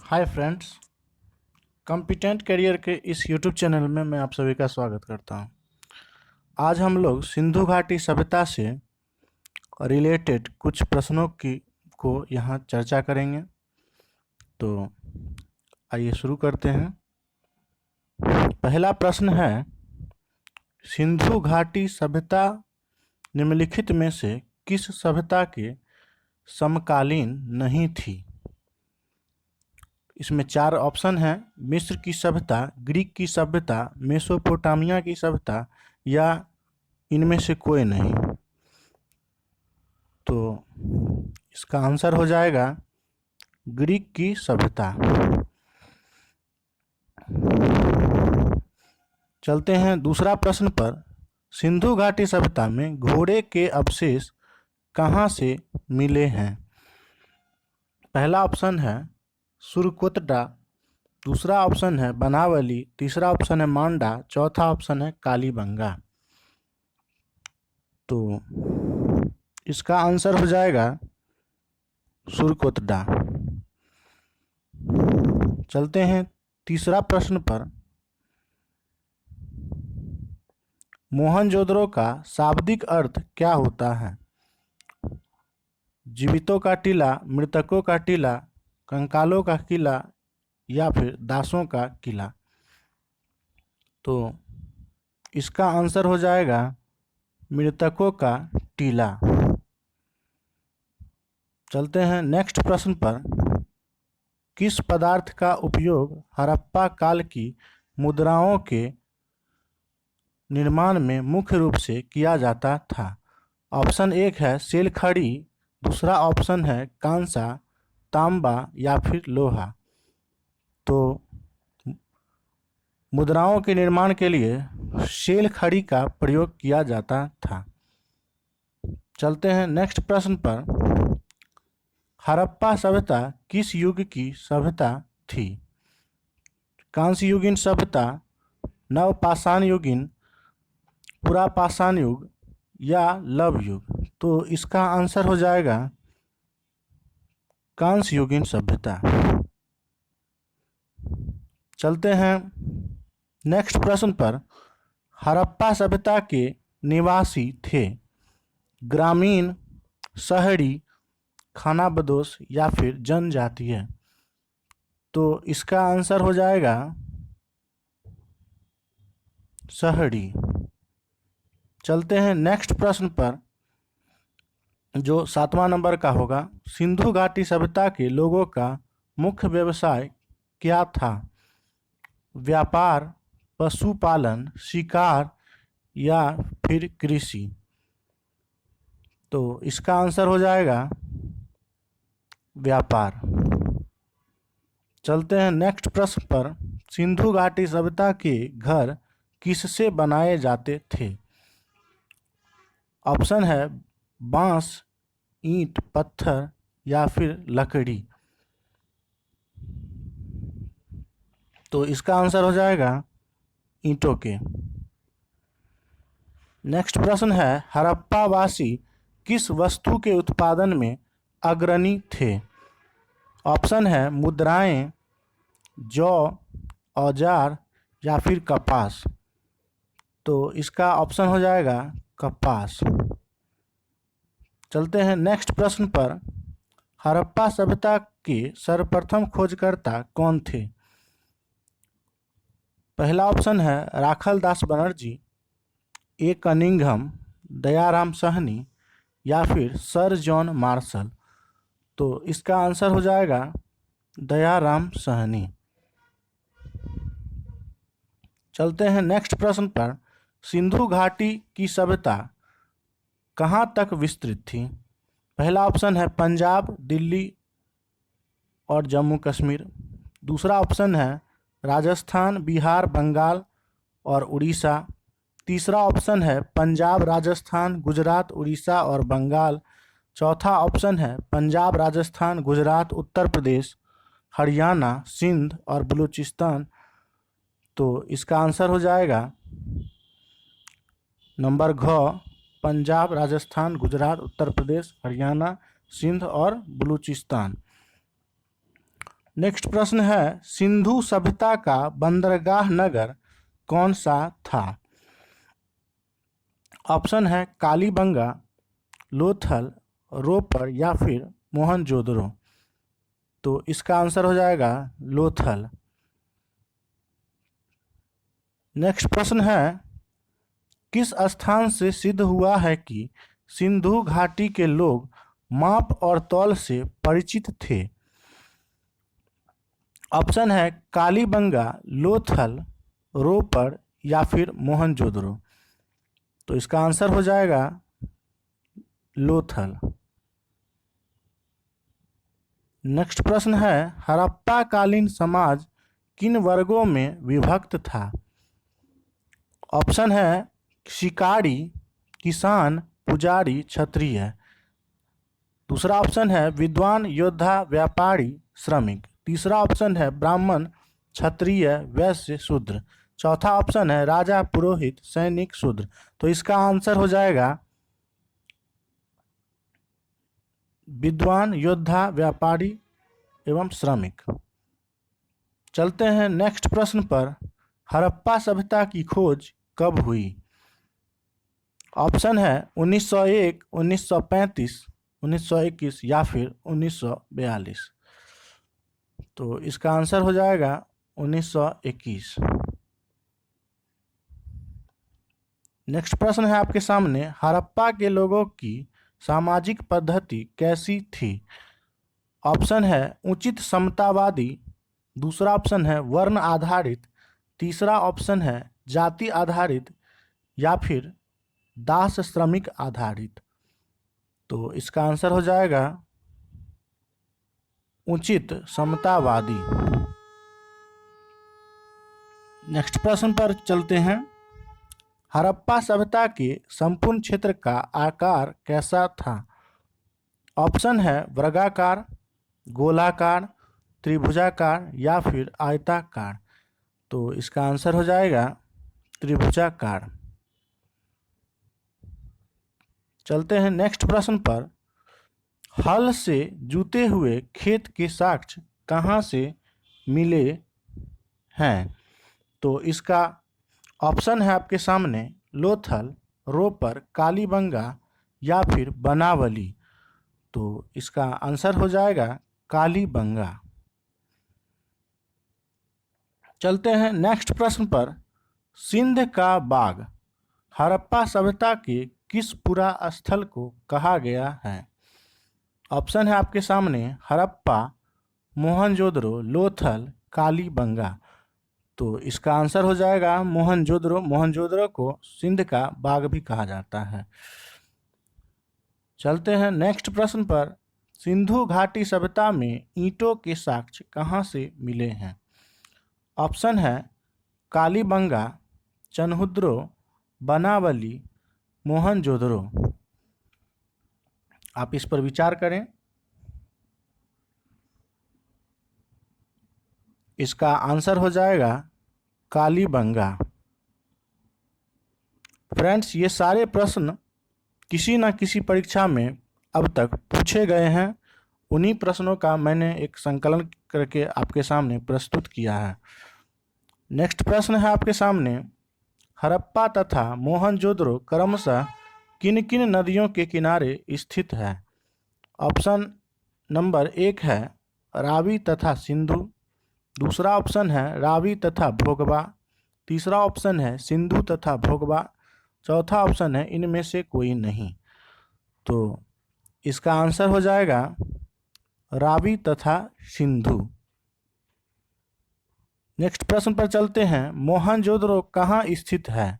Hi friends, competent career के इस YouTube channel में मैं आप सभी का स्वागत करता हूं। आज हम लोग सिंधु घाटी सभ्यता से रिलेटेड कुछ प्रश्नों की को यहाँ चर्चा करेंगे। तो आइए शुरू करते हैं। पहला प्रश्न है, सिंधु घाटी सभ्यता निम्नलिखित में से किस सभ्यता के समकालीन नहीं थी? इसमें चार ऑप्शन हैं: मिस्र की सभ्यता, ग्रीक की सभ्यता, मेसोपोटामिया की सभ्यता या इनमें से कोई नहीं। तो इसका आंसर हो जाएगा ग्रीक की सभ्यता। चलते हैं दूसरा प्रश्न पर। सिंधु घाटी सभ्यता में घोड़े के अवशेष कहाँ से मिले हैं? पहला ऑप्शन है सुरकोटडा, दूसरा ऑप्शन है बनावली, तीसरा ऑप्शन है मांडा, चौथा ऑप्शन है कालीबंगा। तो इसका आंसर हो जाएगा सुरकोटडा। चलते हैं तीसरा प्रश्न पर। मोहनजोदड़ो का शाब्दिक अर्थ क्या होता है? जीवितों का टीला, मृतकों का टीला, कंकालों का किला या फिर दासों का किला। तो इसका आंसर हो जाएगा मृतकों का टीला। चलते हैं नेक्स्ट प्रश्न पर। किस पदार्थ का उपयोग हड़प्पा काल की मुद्राओं के निर्माण में मुख्य रूप से किया जाता था? ऑप्शन एक है सेल खड़ी, दूसरा ऑप्शन है कांसा, तांबा या फिर लोहा। तो मुद्राओं के निर्माण के लिए सेल खड़ी का प्रयोग किया जाता था। चलते हैं नेक्स्ट प्रश्न पर। हड़प्पा सभ्यता किस युग की सभ्यता थी? कांस्य युगीन सभ्यता, नवपाषाण युगीन, पुरापाषाण युग या लव युग। तो इसका आंसर हो जाएगा कांस्य युगीन सभ्यता। चलते हैं नेक्स्ट प्रश्न पर। हड़प्पा सभ्यता के निवासी थे ग्रामीण, शहरी, खानाबदोश या फिर जनजातीय। तो इसका आंसर हो जाएगा शहरी। चलते हैं नेक्स्ट प्रश्न पर, जो 7वां नंबर का होगा। सिंधु घाटी सभ्यता के लोगों का मुख्य व्यवसाय क्या था? व्यापार, पशुपालन, शिकार या फिर कृषि। तो इसका आंसर हो जाएगा व्यापार। चलते हैं नेक्स्ट प्रश्न पर। सिंधु घाटी सभ्यता के घर किससे बनाए जाते थे? ऑप्शन है बांस, ईंट, पत्थर या फिर लकड़ी। तो इसका आंसर हो जाएगा ईंटों के। नेक्स्ट प्रश्न है, हड़प्पा वासी किस वस्तु के उत्पादन में अग्रणी थे? ऑप्शन है मुद्राएं, जौ, औजार या फिर कपास। तो इसका ऑप्शन हो जाएगा कपास। चलते हैं नेक्स्ट प्रश्न पर। हड़प्पा सभ्यता के सर्वप्रथम खोजकर्ता कौन थे? पहला ऑप्शन है राखल दास बनर्जी, ए कनिंघम, दयाराम सहनी या फिर सर जॉन मार्शल। तो इसका आंसर हो जाएगा दयाराम सहनी। चलते हैं नेक्स्ट प्रश्न पर। सिंधु घाटी की सभ्यता कहाँ तक विस्तृत थी? पहला ऑप्शन है पंजाब, दिल्ली और जम्मू कश्मीर। दूसरा ऑप्शन है राजस्थान, बिहार, बंगाल और उड़ीसा। तीसरा ऑप्शन है पंजाब, राजस्थान, गुजरात, उड़ीसा और बंगाल। चौथा ऑप्शन है पंजाब, राजस्थान, गुजरात, उत्तर प्रदेश, हरियाणा, सिंध और बलूचिस्तान। तो इसका आंसर हो जाएगा नंबर घ, पंजाब, राजस्थान, गुजरात, उत्तर प्रदेश, हरियाणा, सिंध और बलूचिस्तान। नेक्स्ट प्रश्न है, सिंधु सभ्यता का बंदरगाह नगर कौन सा था? ऑप्शन है कालीबंगा, लोथल, रोपर या फिर मोहनजोदड़ो। तो इसका आंसर हो जाएगा लोथल। नेक्स्ट प्रश्न है, किस स्थान से सिद्ध हुआ है कि सिंधु घाटी के लोग माप और तौल से परिचित थे? ऑप्शन है कालीबंगा, लोथल, रोपर या फिर मोहनजोदड़ो। तो इसका आंसर हो जाएगा लोथल। नेक्स्ट प्रश्न है, हड़प्पा कालीन समाज किन वर्गों में विभक्त था? ऑप्शन है शिकारी, किसान, पुजारी, क्षत्रिय। दूसरा ऑप्शन है विद्वान, योद्धा, व्यापारी, श्रमिक। तीसरा ऑप्शन है ब्राह्मण, क्षत्रिय, वैश्य, शूद्र। चौथा ऑप्शन है राजा, पुरोहित, सैनिक, शूद्र। तो इसका आंसर हो जाएगा विद्वान, योद्धा, व्यापारी एवं श्रमिक। चलते हैं नेक्स्ट प्रश्न पर, हड़प्पा सभ्यता की खोज कब हुई? ऑप्शन है 1901, 1935, 1921 या फिर 1942। तो इसका आंसर हो जाएगा 1921। नेक्स्ट प्रश्न है आपके सामने, हड़प्पा के लोगों की सामाजिक पद्धति कैसी थी? ऑप्शन है उचित समतावादी, दूसरा ऑप्शन है वर्ण आधारित, तीसरा ऑप्शन है जाति आधारित या फिर दास श्रमिक आधारित। तो इसका आंसर हो जाएगा उचित समतावादी। नेक्स्ट प्रश्न पर चलते हैं, हड़प्पा सभ्यता के संपूर्ण क्षेत्र का आकार कैसा था? ऑप्शन है वर्गाकार, गोलाकार, त्रिभुजाकार या फिर आयताकार। तो इसका आंसर हो जाएगा त्रिभुजाकार। चलते हैं नेक्स्ट प्रश्न पर, हल से जुते हुए खेत के साक्ष्य कहाँ से मिले हैं? तो इसका ऑप्शन है आपके सामने लोथल, रोपर, कालीबंगा या फिर बनावली। तो इसका आंसर हो जाएगा कालीबंगा। चलते हैं नेक्स्ट प्रश्न पर, सिंध का बाग हड़प्पा सभ्यता के किस पुरा स्थल को कहा गया है? ऑप्शन है आपके सामने हड़प्पा, मोहनजोदड़ो, लोथल, कालीबंगा। तो इसका आंसर हो जाएगा मोहनजोदड़ो। मोहनजोदड़ो को सिंध का बाग भी कहा जाता है। चलते हैं नेक्स्ट प्रश्न पर, सिंधु घाटी सभ्यता में ईंटों के साक्ष्य कहाँ से मिले हैं? ऑप्शन है कालीबंगा, चनहुद्रो, बनावली, मोहनजोदड़ो। आप इस पर विचार करें। इसका आंसर हो जाएगा कालीबंगा। फ्रेंड्स, ये सारे प्रश्न किसी न किसी परीक्षा में अब तक पूछे गए हैं। उन्हीं प्रश्नों का मैंने एक संकलन करके आपके सामने प्रस्तुत किया है। नेक्स्ट प्रश्न है आपके सामने, हड़प्पा तथा मोहनजोदड़ो क्रमशः किन किन नदियों के किनारे स्थित है? ऑप्शन नंबर 1 है रावी तथा सिंधु, दूसरा ऑप्शन है रावी तथा भोगवा, तीसरा ऑप्शन है सिंधु तथा भोगवा, चौथा ऑप्शन है इनमें से कोई नहीं। तो इसका आंसर हो जाएगा रावी तथा सिंधु। नेक्स्ट प्रश्न पर चलते हैं, मोहनजोदड़ो कहाँ स्थित है?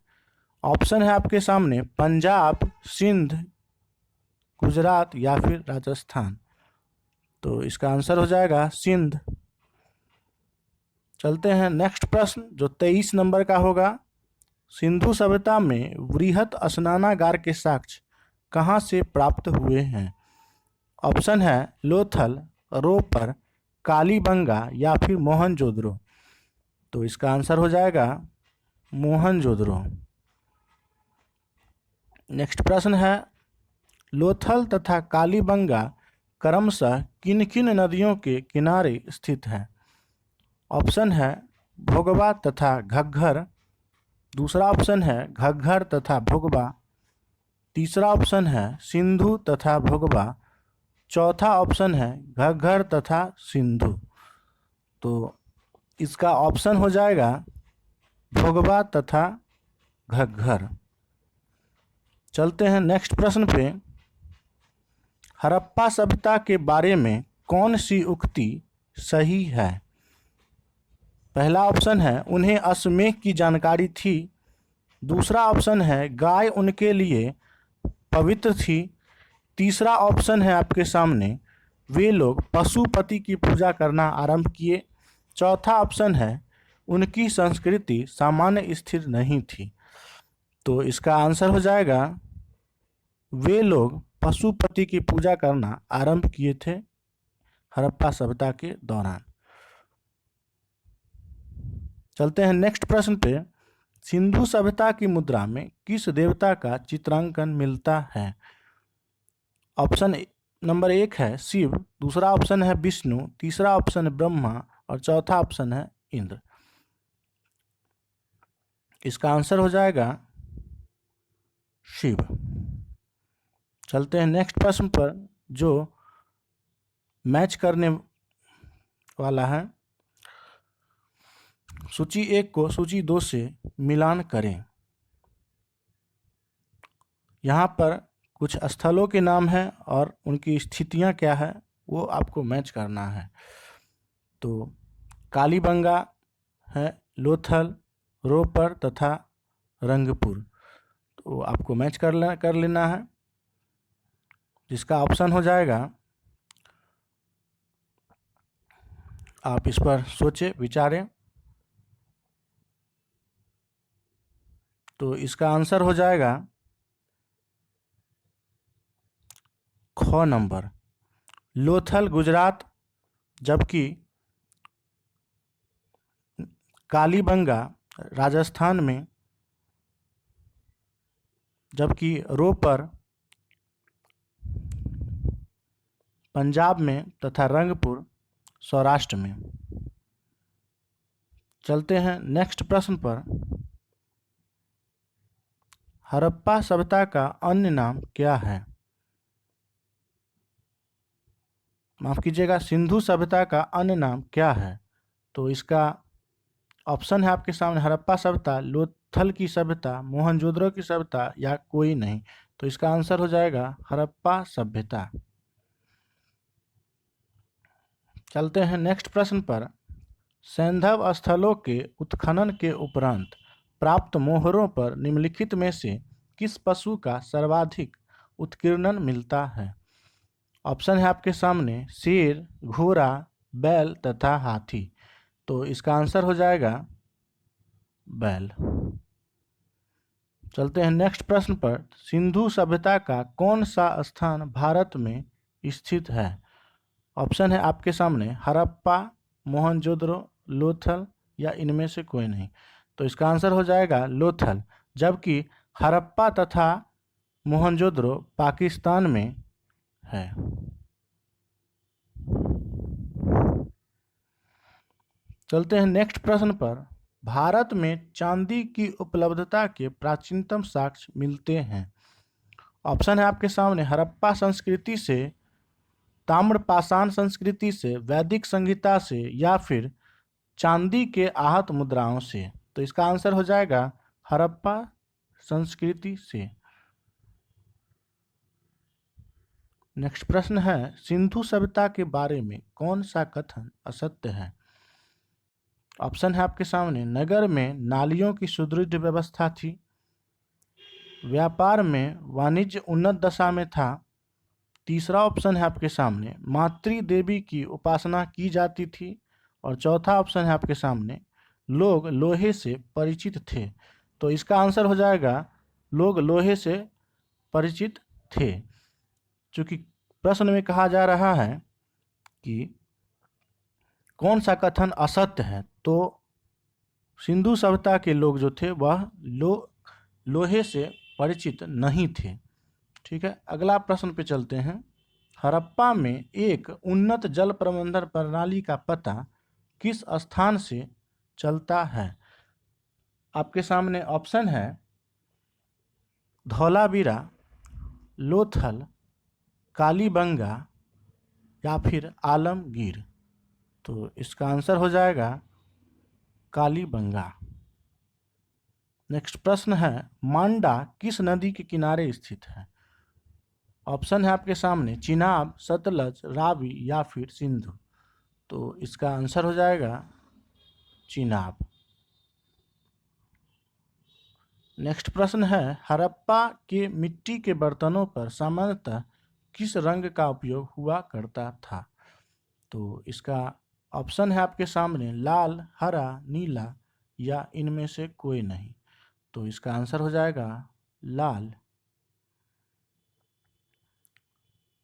ऑप्शन है आपके सामने पंजाब, सिंध, गुजरात या फिर राजस्थान। तो इसका आंसर हो जाएगा सिंध। चलते हैं नेक्स्ट प्रश्न जो 23 नंबर का होगा, सिंधु सभ्यता में वृहत स्नानागार के साक्ष्य कहाँ से प्राप्त हुए हैं? ऑप्शन है लोथल, रोपर, कालीबंगा या फिर मोहनजोदड़ो। तो इसका आंसर हो जाएगा मोहनजोदड़ो। नेक्स्ट प्रश्न है, लोथल तथा कालीबंगा क्रमशः किन किन नदियों के किनारे स्थित है? ऑप्शन है भोगवा तथा घग्घर, दूसरा ऑप्शन है घग्घर तथा भोगवा, तीसरा ऑप्शन है सिंधु तथा भोगवा, चौथा ऑप्शन है घग्घर तथा सिंधु। तो इसका ऑप्शन हो जाएगा भोगवा तथा घग्घर। चलते हैं नेक्स्ट प्रश्न पे। हड़प्पा सभ्यता के बारे में कौन सी उक्ति सही है? पहला ऑप्शन है उन्हें अश्वमेध की जानकारी थी, दूसरा ऑप्शन है गाय उनके लिए पवित्र थी, तीसरा ऑप्शन है आपके सामने वे लोग पशुपति की पूजा करना आरंभ किए, चौथा ऑप्शन है उनकी संस्कृति सामान्य स्थिर नहीं थी। तो इसका आंसर हो जाएगा वे लोग पशुपति की पूजा करना आरंभ किए थे हड़प्पा सभ्यता के दौरान। चलते हैं नेक्स्ट प्रश्न पे। सिंधु सभ्यता की मुद्रा में किस देवता का चित्रांकन मिलता है? ऑप्शन नंबर 1 है शिव, दूसरा ऑप्शन है विष्णु, तीसरा ऑप्शन है ब्रह्मा और चौथा ऑप्शन है इंद्र। इसका आंसर हो जाएगा शिव। चलते हैं नेक्स्ट प्रश्न पर जो मैच करने वाला है। सूची 1 को सूची 2 से मिलान करें। यहाँ पर कुछ स्थलों के नाम हैं और उनकी स्थितियाँ क्या है वो आपको मैच करना है। तो कालीबंगा है, लोथल, रोपर तथा रंगपुर। तो आपको मैच कर लेना है, जिसका ऑप्शन हो जाएगा, आप इस पर सोचें विचारें। तो इसका आंसर हो जाएगा ख नंबर, लोथल गुजरात, जबकि कालीबंगा राजस्थान में, जबकि रोपर पंजाब में तथा रंगपुर सौराष्ट्र में। चलते हैं नेक्स्ट प्रश्न पर। हड़प्पा सभ्यता का अन्य नाम क्या है? माफ कीजिएगा, सिंधु सभ्यता का अन्य नाम क्या है? तो इसका ऑप्शन है आपके सामने हड़प्पा सभ्यता, लोथल की सभ्यता, मोहनजोदड़ो की सभ्यता या कोई नहीं। तो इसका आंसर हो जाएगा हड़प्पा सभ्यता। चलते हैं नेक्स्ट प्रश्न पर। सैंधव स्थलों के उत्खनन के उपरांत प्राप्त मोहरों पर निम्नलिखित में से किस पशु का सर्वाधिक उत्कीर्णन मिलता है? ऑप्शन है आपके सामने शेर, घोड़ा, बैल तथा हाथी। तो इसका आंसर हो जाएगा बैल। चलते हैं नेक्स्ट प्रश्न पर। सिंधु सभ्यता का कौन सा स्थान भारत में स्थित है? ऑप्शन है आपके सामने हड़प्पा, मोहनजोदड़ो, लोथल या इनमें से कोई नहीं। तो इसका आंसर हो जाएगा लोथल, जबकि हड़प्पा तथा मोहनजोदड़ो पाकिस्तान में है। चलते हैं नेक्स्ट प्रश्न पर। भारत में चांदी की उपलब्धता के प्राचीनतम साक्ष्य मिलते हैं। ऑप्शन है आपके सामने हड़प्पा संस्कृति से, ताम्रपाषाण संस्कृति से, वैदिक संहिता से या फिर चांदी के आहत मुद्राओं से। तो इसका आंसर हो जाएगा हड़प्पा संस्कृति से। नेक्स्ट प्रश्न है सिंधु सभ्यता के बारे में कौन सा कथन असत्य है? ऑप्शन है आपके सामने नगर में नालियों की सुदृढ़ व्यवस्था थी, व्यापार में वाणिज्य उन्नत दशा में था, तीसरा ऑप्शन है आपके सामने मातृ देवी की उपासना की जाती थी और चौथा ऑप्शन है आपके सामने लोग लोहे से परिचित थे। तो इसका आंसर हो जाएगा लोग लोहे से परिचित थे। चूँकि प्रश्न में कहा जा रहा है कि कौन सा कथन असत्य है, तो सिंधु सभ्यता के लोग जो थे वह लोहे से परिचित नहीं थे। ठीक है, अगला प्रश्न पे चलते हैं। हड़प्पा में एक उन्नत जल प्रबंधन प्रणाली का पता किस स्थान से चलता है? आपके सामने ऑप्शन है धौलावीरा, लोथल, कालीबंगा या फिर आलमगीर। तो इसका आंसर हो जाएगा कालीबंगा। नेक्स्ट प्रश्न है मांडा किस नदी के किनारे स्थित है? ऑप्शन है आपके सामने चिनाब, सतलज, रावी या फिर सिंधु। तो इसका आंसर हो जाएगा चिनाब। नेक्स्ट प्रश्न है हड़प्पा के मिट्टी के बर्तनों पर सामान्यतः किस रंग का उपयोग हुआ करता था? तो इसका ऑप्शन है आपके सामने लाल, हरा, नीला या इनमें से कोई नहीं। तो इसका आंसर हो जाएगा लाल।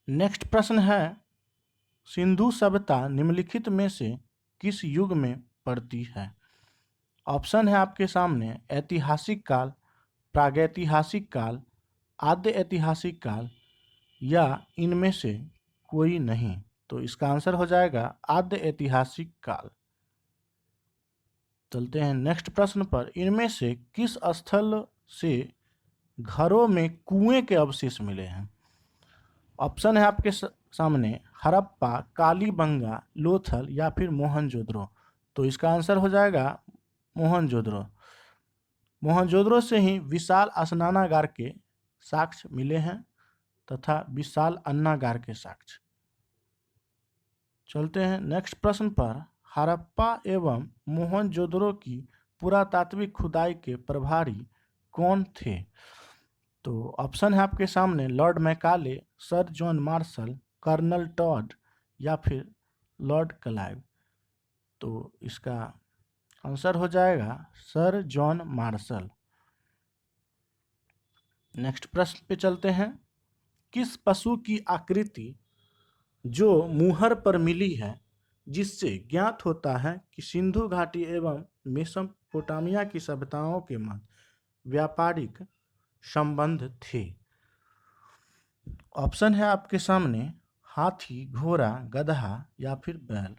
नेक्स्ट प्रश्न है सिंधु सभ्यता निम्नलिखित में से किस युग में पड़ती है? ऑप्शन है आपके सामने ऐतिहासिक काल, प्रागैतिहासिक काल, आद्य ऐतिहासिक काल या इनमें से कोई नहीं। तो इसका आंसर हो जाएगा आद्य ऐतिहासिक काल। चलते हैं नेक्स्ट प्रश्न पर। इनमें से किस स्थल से घरों में कुएं के अवशेष मिले हैं? ऑप्शन है आपके सामने हड़प्पा, कालीबंगा, लोथल या फिर मोहनजोदड़ो। तो इसका आंसर हो जाएगा मोहनजोदड़ो। मोहनजोदड़ो से ही विशाल स्नानागार के साक्ष्य मिले हैं तथा विशाल अन्नागार के साक्ष्य। चलते हैं नेक्स्ट प्रश्न पर। हड़प्पा एवं मोहनजोदड़ो की पुरातात्विक खुदाई के प्रभारी कौन थे? तो ऑप्शन है आपके सामने Lord Macaulay, Sir John Marshall, Colonel Tod या फिर लॉर्ड क्लाइव। तो इसका आंसर हो जाएगा सर जॉन मार्शल। नेक्स्ट प्रश्न पे चलते हैं। किस पशु की आकृति जो मुहर पर मिली है जिससे ज्ञात होता है कि सिंधु घाटी एवं मेसोपोटामिया की सभ्यताओं के मध्य व्यापारिक संबंध थे? ऑप्शन है आपके सामने हाथी, घोड़ा, गधा या फिर बैल।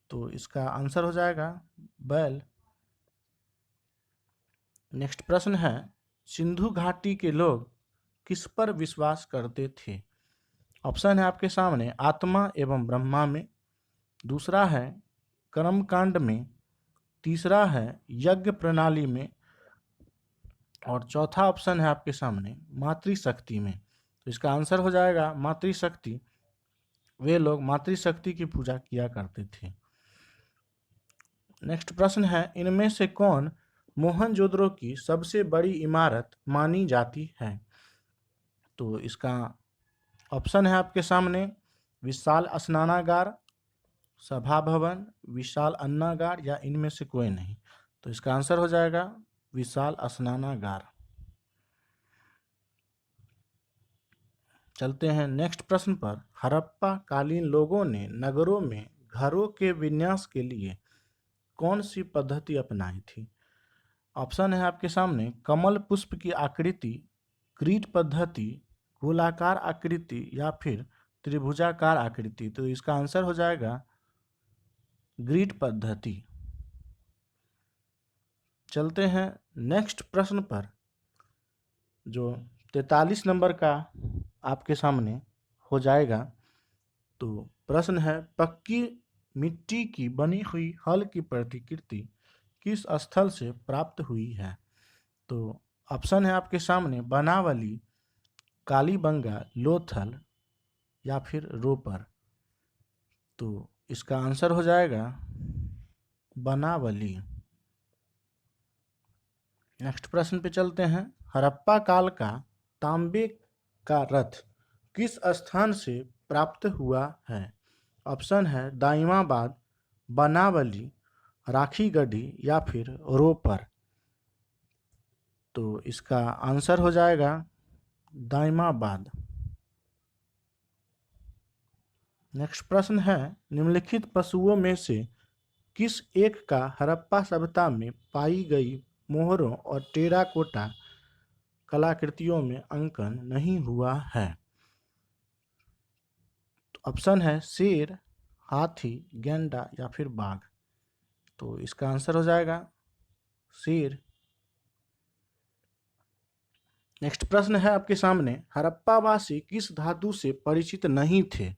तो इसका आंसर हो जाएगा बैल। नेक्स्ट प्रश्न है सिंधु घाटी के लोग किस पर विश्वास करते थे? ऑप्शन है आपके सामने आत्मा एवं ब्रह्मा में, दूसरा है कर्मकांड में, तीसरा है यज्ञ प्रणाली में और चौथा ऑप्शन है आपके सामने मातृशक्ति में। तो इसका आंसर हो जाएगा मातृशक्ति। वे लोग मातृशक्ति की पूजा किया करते थे। नेक्स्ट प्रश्न है इनमें से कौन मोहनजोदड़ो की सबसे बड़ी इमारत मानी जाती है? तो इसका ऑप्शन है आपके सामने विशाल स्नानागार, सभा भवन, विशाल अन्नागार या इनमें से कोई नहीं। तो इसका आंसर हो जाएगा विशाल स्नानागार। चलते हैं नेक्स्ट प्रश्न पर। हड़प्पा कालीन लोगों ने नगरों में घरों के विन्यास के लिए कौन सी पद्धति अपनाई थी? ऑप्शन है आपके सामने कमल पुष्प की आकृति, ग्रिड पद्धति, गोलाकार आकृति या फिर त्रिभुजाकार आकृति। तो इसका आंसर हो जाएगा ग्रिड पद्धति। चलते हैं नेक्स्ट प्रश्न पर जो 43 नंबर का आपके सामने हो जाएगा। तो प्रश्न है पक्की मिट्टी की बनी हुई हल की प्रतिकृति किस स्थल से प्राप्त हुई है? तो ऑप्शन है आपके सामने बनावली, कालीबंगा, लोथल या फिर रोपर। तो इसका आंसर हो जाएगा बनावली। नेक्स्ट प्रश्न पे चलते हैं। हड़प्पा काल का तांबे का रथ किस स्थान से प्राप्त हुआ है? ऑप्शन है दाइमाबाद, बनावली, राखीगढ़ी या फिर रोपर। तो इसका आंसर हो जाएगा दाइमाबाद। नेक्स्ट प्रश्न है निम्नलिखित पशुओं में से किस एक का हड़प्पा सभ्यता में पाई गई मोहरों और टेराकोटा कलाकृतियों में अंकन नहीं हुआ है? ऑप्शन है शेर, हाथी, गैंडा या फिर बाघ। तो इसका आंसर हो जाएगा शेर। नेक्स्ट प्रश्न है आपके सामने, हड़प्पावासी किस धातु से परिचित नहीं थे?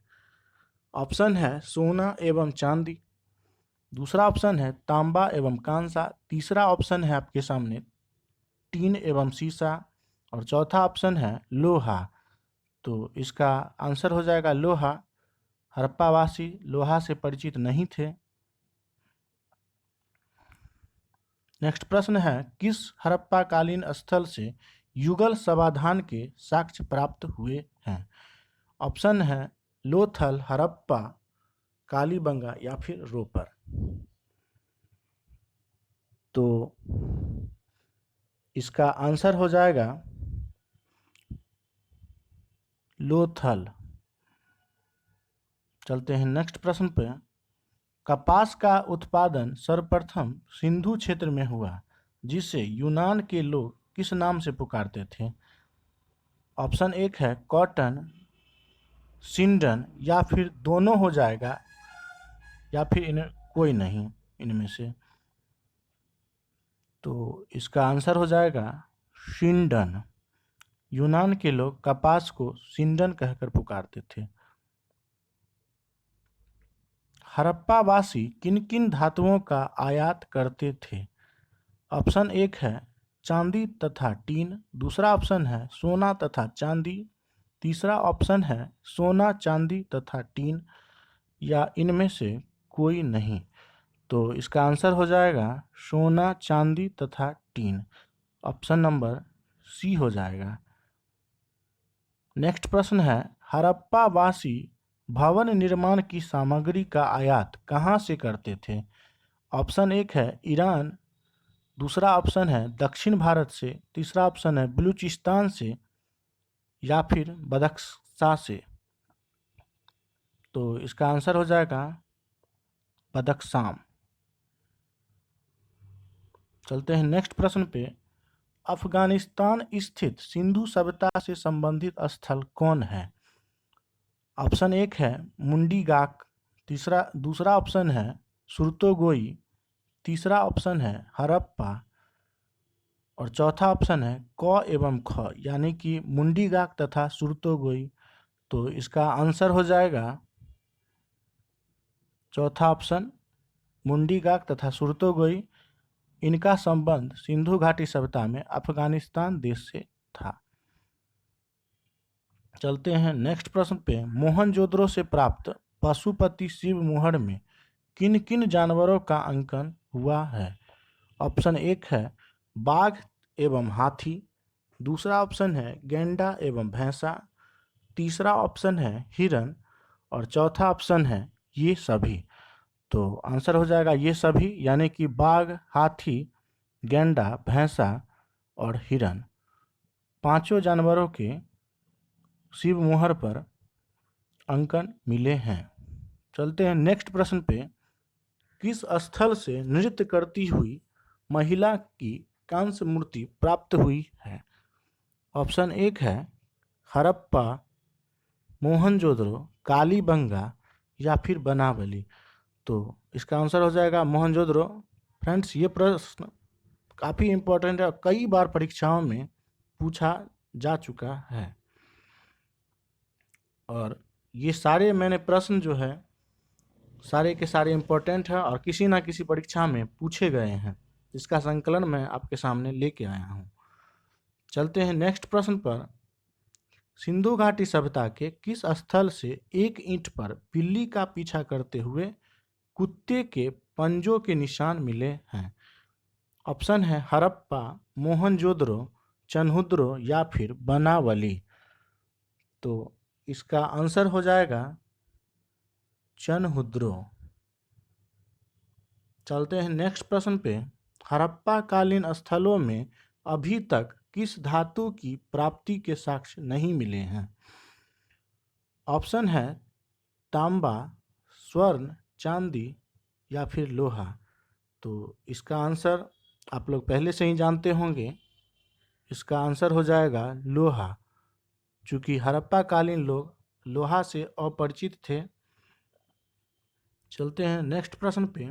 ऑप्शन है सोना एवं चांदी, दूसरा ऑप्शन है तांबा एवं कांसा, तीसरा ऑप्शन है आपके सामने टीन एवं सीसा, और चौथा ऑप्शन है लोहा। तो इसका आंसर हो जाएगा लोहा। हड़प्पावासी लोहा से परिचित नहीं थे। नेक्स्ट प्रश्न है, किस हड़प्पाकालीन स्थल से युगल समाधान के साक्ष्य प्राप्त हुए हैं? ऑप्शन है लोथल, हड़प्पा, कालीबंगा या फिर रोपर। तो इसका आंसर हो जाएगा लोथल। चलते हैं नेक्स्ट प्रश्न पे। कपास का उत्पादन सर्वप्रथम सिंधु क्षेत्र में हुआ, जिसे यूनान के लोग किस नाम से पुकारते थे? ऑप्शन एक है कॉटन, सिंडन या फिर दोनों हो जाएगा, या फिर कोई नहीं इनमें से। तो इसका आंसर हो जाएगा सिंडन। यूनान के लोग कपास को सिंडन कहकर पुकारते थे। हड़प्पावासी किन किन धातुओं का आयात करते थे? ऑप्शन एक है चांदी तथा टीन, दूसरा ऑप्शन है सोना तथा चांदी, तीसरा ऑप्शन है सोना, चांदी तथा टीन, या इनमें से कोई नहीं। तो इसका आंसर हो जाएगा सोना, चांदी तथा टीन। ऑप्शन नंबर सी हो जाएगा। नेक्स्ट प्रश्न है, हड़प्पावासी भवन निर्माण की सामग्री का आयात कहाँ से करते थे? ऑप्शन एक है ईरान, दूसरा ऑप्शन है दक्षिण भारत से, तीसरा ऑप्शन है बलूचिस्तान से या फिर बदख्शां से। तो इसका आंसर हो जाएगा बदख्शां। चलते हैं नेक्स्ट प्रश्न पे। अफगानिस्तान स्थित सिंधु सभ्यता से संबंधित स्थल कौन है? ऑप्शन एक है मुंडीगाक, दूसरा ऑप्शन है सुरतोगोई, तीसरा ऑप्शन है हड़प्पा, और चौथा ऑप्शन है क एवं ख, यानी कि मुंडीगाक तथा सुरतोगोई। तो इसका आंसर हो जाएगा चौथा ऑप्शन मुंडीगाक तथा सुरतोगोई। इनका संबंध सिंधु घाटी सभ्यता में अफगानिस्तान देश से था। चलते हैं नेक्स्ट प्रश्न पे। मोहनजोदड़ो से प्राप्त पशुपति शिव मुहर में किन किन जानवरों का अंकन हुआ है? ऑप्शन एक है बाघ एवं हाथी, दूसरा ऑप्शन है गैंडा एवं भैंसा, तीसरा ऑप्शन है हिरन, और चौथा ऑप्शन है ये सभी। तो आंसर हो जाएगा ये सभी, यानी कि बाघ, हाथी, गैंडा, भैंसा और हिरन, पांचों जानवरों के शिव मुहर पर अंकन मिले हैं। चलते हैं नेक्स्ट प्रश्न पे। किस स्थल से नृत्य करती हुई महिला की कांस्य मूर्ति प्राप्त हुई है? ऑप्शन एक है हड़प्पा, मोहनजोदड़ो, कालीबंगा या फिर बनावली। तो इसका आंसर हो जाएगा मोहनजोदड़ो। फ्रेंड्स, ये प्रश्न काफ़ी इम्पोर्टेंट है और कई बार परीक्षाओं में पूछा जा चुका है, और ये सारे मैंने प्रश्न जो है सारे के सारे इम्पोर्टेंट है और किसी ना किसी परीक्षा में पूछे गए हैं, जिसका संकलन मैं आपके सामने लेके आया हूँ। चलते हैं नेक्स्ट प्रश्न पर। सिंधु घाटी सभ्यता के किस स्थल से एक ईंट पर बिल्ली का पीछा करते हुए कुत्ते के पंजों के निशान मिले हैं? ऑप्शन है हड़प्पा, मोहनजोदड़ो, चन्हुद्रो या फिर बनावली। तो इसका आंसर हो जाएगा चन्हुद्रो। चलते हैं नेक्स्ट प्रश्न पे। हड़प्पा कालीन स्थलों में अभी तक किस धातु की प्राप्ति के साक्ष्य नहीं मिले हैं? ऑप्शन है तांबा, स्वर्ण, चांदी या फिर लोहा। तो इसका आंसर आप लोग पहले से ही जानते होंगे, इसका आंसर हो जाएगा लोहा। चूँकि हड़प्पा कालीन लोग लोहा से अपरिचित थे। चलते हैं नेक्स्ट प्रश्न पे।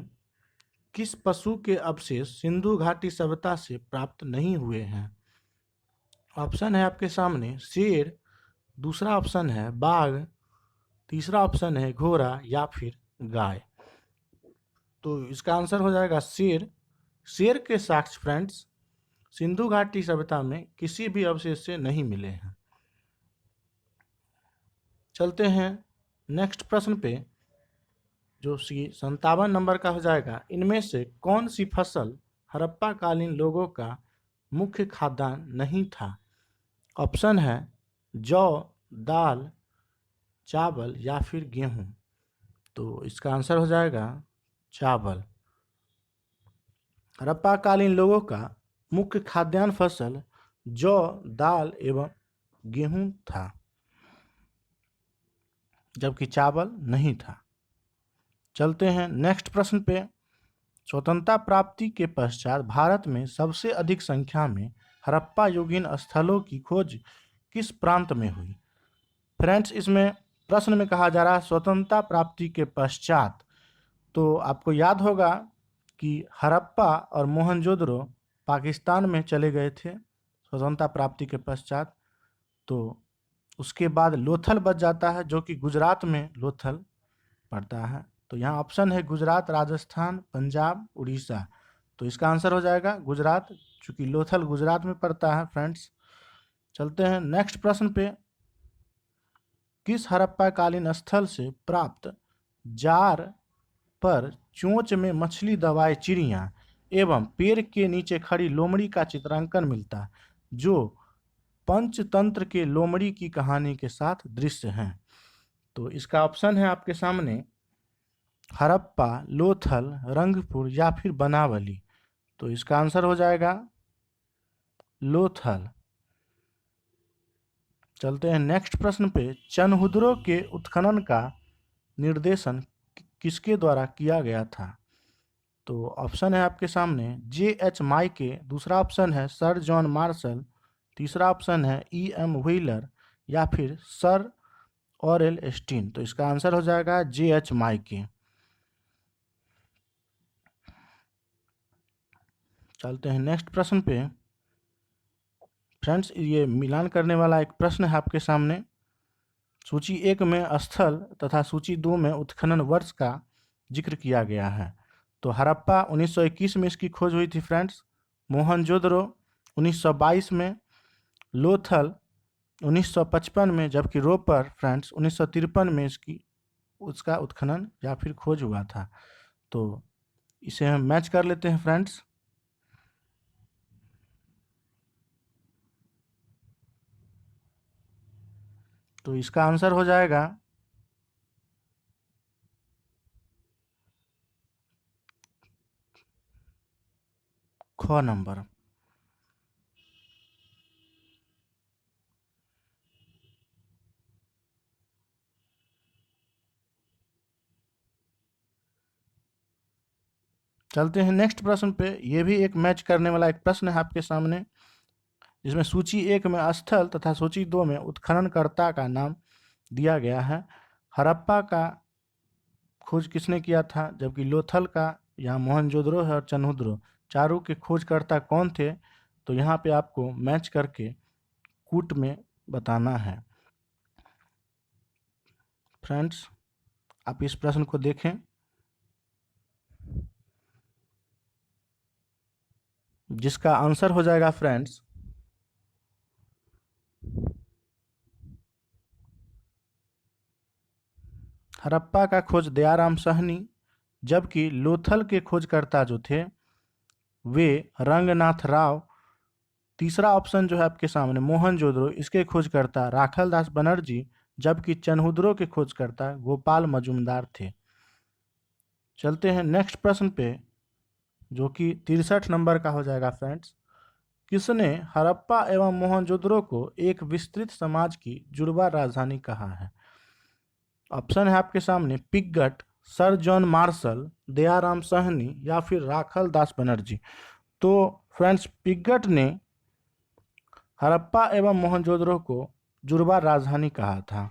किस पशु के अवशेष सिंधु घाटी सभ्यता से प्राप्त नहीं हुए हैं? ऑप्शन है आपके सामने शेर, दूसरा ऑप्शन है बाघ, तीसरा ऑप्शन है घोड़ा या फिर गाय। तो इसका आंसर हो जाएगा शेर। शेर के साक्ष्य फ्रेंड्स सिंधु घाटी सभ्यता में किसी भी अवशेष से नहीं मिले हैं। चलते हैं नेक्स्ट प्रश्न पे, जो 57 नंबर का हो जाएगा। इनमें से कौन सी फसल हड़प्पा कालीन लोगों का मुख्य खाद्यान्न नहीं था? ऑप्शन है जौ, दाल, चावल या फिर गेहूं। तो इसका आंसर हो जाएगा चावल। हड़प्पा कालीन लोगों का मुख्य खाद्यान्न फसल जौ, दाल एवं गेहूं था, जबकि चावल नहीं था। चलते हैं नेक्स्ट प्रश्न पे। स्वतंत्रता प्राप्ति के पश्चात भारत में सबसे अधिक संख्या में हड़प्पा युगीन स्थलों की खोज किस प्रांत में हुई? फ्रेंड्स, इसमें प्रश्न में कहा जा रहा है स्वतंत्रता प्राप्ति के पश्चात। तो आपको याद होगा कि हड़प्पा और मोहनजोदड़ो पाकिस्तान में चले गए थे स्वतंत्रता प्राप्ति के पश्चात। तो उसके बाद लोथल बच जाता है, जो कि गुजरात में लोथल पड़ता है। तो यहाँ ऑप्शन है गुजरात, राजस्थान, पंजाब, उड़ीसा। तो इसका आंसर हो जाएगा गुजरात, चूंकि लोथल गुजरात में पड़ता है फ्रेंड्स। चलते हैं नेक्स्ट प्रश्न पे। किस हड़प्पा कालीन स्थल से प्राप्त जार पर चोंच में मछली दबाए चिड़िया एवं पेड़ के नीचे खड़ी लोमड़ी का चित्रांकन मिलता, जो पंचतंत्र के लोमड़ी की कहानी के साथ दृश्य हैं? तो इसका ऑप्शन है आपके सामने हड़प्पा, लोथल, रंगपुर या फिर बनावली। तो इसका आंसर हो जाएगा लोथल। चलते हैं नेक्स्ट प्रश्न पे। चनहुद्रो के उत्खनन का निर्देशन किसके द्वारा किया गया था? तो ऑप्शन है आपके सामने J.H. माइके, दूसरा ऑप्शन है सर जॉन मार्शल, तीसरा ऑप्शन है E.M. व्हीलर या फिर सर ऑरेल स्टीन। तो इसका आंसर हो जाएगा J.H. माइके। चलते हैं नेक्स्ट प्रश्न पे। फ्रेंड्स, ये मिलान करने वाला एक प्रश्न है आपके सामने। सूची 1 में स्थल तथा सूची 2 में उत्खनन वर्ष का जिक्र किया गया है। तो हड़प्पा 1921 में इसकी खोज हुई थी फ्रेंड्स, मोहनजोदड़ो 1922 में, लोथल 1955 में, जबकि रोपर फ्रेंड्स 1953 में उसका उत्खनन या फिर खोज हुआ था। तो इसे हम मैच कर लेते हैं फ्रेंड्स। तो इसका आंसर हो जाएगा ख नंबर। चलते हैं नेक्स्ट प्रश्न पे। ये भी एक मैच करने वाला एक प्रश्न है आपके सामने, जिसमें सूची 1 में स्थल तथा सूची 2 में उत्खननकर्ता का नाम दिया गया है। हड़प्पा का खोज किसने किया था, जबकि लोथल का यहाँ मोहनजोदड़ो है और चनहुद्रो, चारों के खोजकर्ता कौन थे? तो यहाँ पे आपको मैच करके कूट में बताना है। फ्रेंड्स, आप इस प्रश्न को देखें। जिसका आंसर हो जाएगा फ्रेंड्स हड़प्पा का खोज दयाराम साहनी, जबकि लोथल के खोजकर्ता जो थे वे रंगनाथ राव। तीसरा ऑप्शन जो है आपके सामने मोहनजोदड़ो, इसके खोजकर्ता राखल दास बनर्जी, जबकि चनहुद्रो के खोजकर्ता गोपाल मजूमदार थे। चलते हैं नेक्स्ट प्रश्न पे, जो कि 63 नंबर का हो जाएगा फ्रेंड्स। किसने हड़प्पा एवं मोहनजोदड़ो को एक विस्तृत समाज की जुड़वा राजधानी कहा है? ऑप्शन है आपके सामने Piggott, sir John Marshall, Dayaram Sahni या फिर राखल दास बनर्जी। तो फ्रेंड्स, पिग्गट ने हड़प्पा एवं मोहनजोदड़ो को जुड़वा राजधानी कहा था।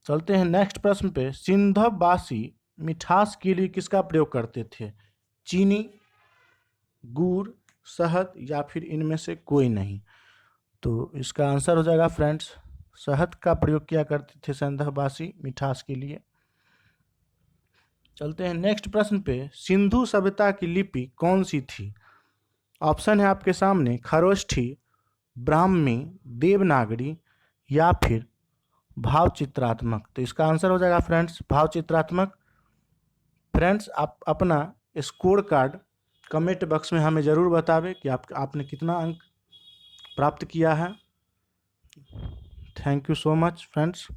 चलते हैं नेक्स्ट प्रश्न पे। सिंधववासी मिठास के लिए किसका प्रयोग करते थे? चीनी, गुड़, शहद या फिर इनमें से कोई नहीं। तो इसका आंसर हो जाएगा फ्रेंड्स, शहद का प्रयोग किया करते थे सिंधववासी मिठास के लिए। चलते हैं नेक्स्ट प्रश्न पे। सिंधु सभ्यता की लिपि कौन सी थी? ऑप्शन है आपके सामने, खरोष्ठी, ब्राह्मी, देवनागरी या फिर भाव चित्रात्मक। तो इसका आंसर हो जाएगा फ्रेंड्स, भाव चित्रात्मक। फ्रेंड्स, आप अपना स्कोर कार्ड कमेंट बॉक्स में हमें ज़रूर बतावें कि आपने कितना अंक प्राप्त किया है। Thank you so much friends.